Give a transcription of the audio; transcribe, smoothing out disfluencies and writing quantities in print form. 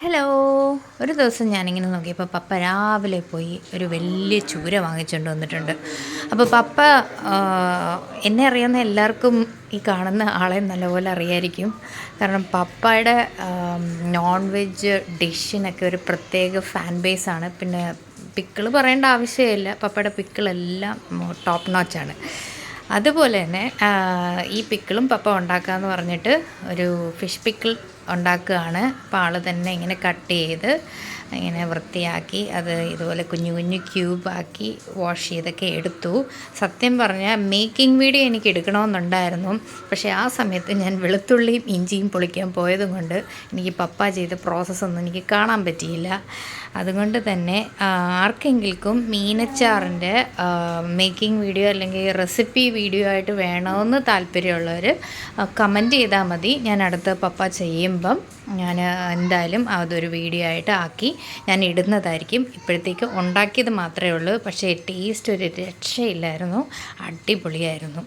Hello. ഒരു ദിവസം ഞാനിങ്ങനെ നോക്കിയപ്പോൾ പപ്പ രാവിലെ പോയി ഒരു വലിയ ചൂര വാങ്ങിച്ചുകൊണ്ട് വന്നിട്ടുണ്ട്. അപ്പോൾ പപ്പ എന്നെ അറിയാവുന്ന എല്ലാവർക്കും ഈ കാണുന്ന ആളെ നല്ലപോലെ അറിയായിരിക്കും. കാരണം പപ്പയുടെ നോൺ വെജ് ഡിഷിനൊക്കെ ഒരു പ്രത്യേക ഫാൻ ബേസാണ്. പിന്നെ പിക്കിൾ പറയേണ്ട ആവശ്യമില്ല, പപ്പയുടെ പിക്കിളെല്ലാം ടോപ്പ് നോച്ചാണ്. അതുപോലെ തന്നെ ഈ പിക്കിളും പപ്പ ഉണ്ടാക്കാമെന്ന് പറഞ്ഞിട്ട് ഒരു ഫിഷ് പിക്കിൾ ഉണ്ടാക്കുകയാണ്. അപ്പോൾ ആൾ തന്നെ ഇങ്ങനെ കട്ട് ചെയ്ത് ഇങ്ങനെ വൃത്തിയാക്കി അത് ഇതുപോലെ കുഞ്ഞു കുഞ്ഞു ക്യൂബാക്കി വാഷ് ചെയ്തൊക്കെ എടുത്തു. സത്യം പറഞ്ഞാൽ മേക്കിംഗ് വീഡിയോ എനിക്ക് എടുക്കണമെന്നുണ്ടായിരുന്നു. പക്ഷേ ആ സമയത്ത് ഞാൻ വെളുത്തുള്ളിയും ഇഞ്ചിയും പൊളിക്കാൻ പോയതും കൊണ്ട് എനിക്ക് പപ്പ ചെയ്ത പ്രോസസ്സൊന്നും എനിക്ക് കാണാൻ പറ്റിയില്ല. അതുകൊണ്ട് തന്നെ ആർക്കെങ്കിലും മീനച്ചാറിൻ്റെ മേക്കിംഗ് വീഡിയോ അല്ലെങ്കിൽ റെസിപ്പി വീഡിയോ ആയിട്ട് വേണമെന്ന് താല്പര്യമുള്ളവർ കമൻറ്റ് ചെയ്താൽ മതി. ഞാൻ അടുത്ത പപ്പ ചെയ്യുമ്പം ഞാൻ എന്തായാലും അതൊരു വീഡിയോ ആയിട്ട് ആക്കി ഞാൻ ഇടുന്നതായിരിക്കും. ഇപ്പോഴത്തേക്ക് ഉണ്ടാക്കിയത് മാത്രമേ ഉള്ളൂ, പക്ഷേ ടേസ്റ്റ് ഒരു രക്ഷയില്ലായിരുന്നു, അടിപൊളിയായിരുന്നു.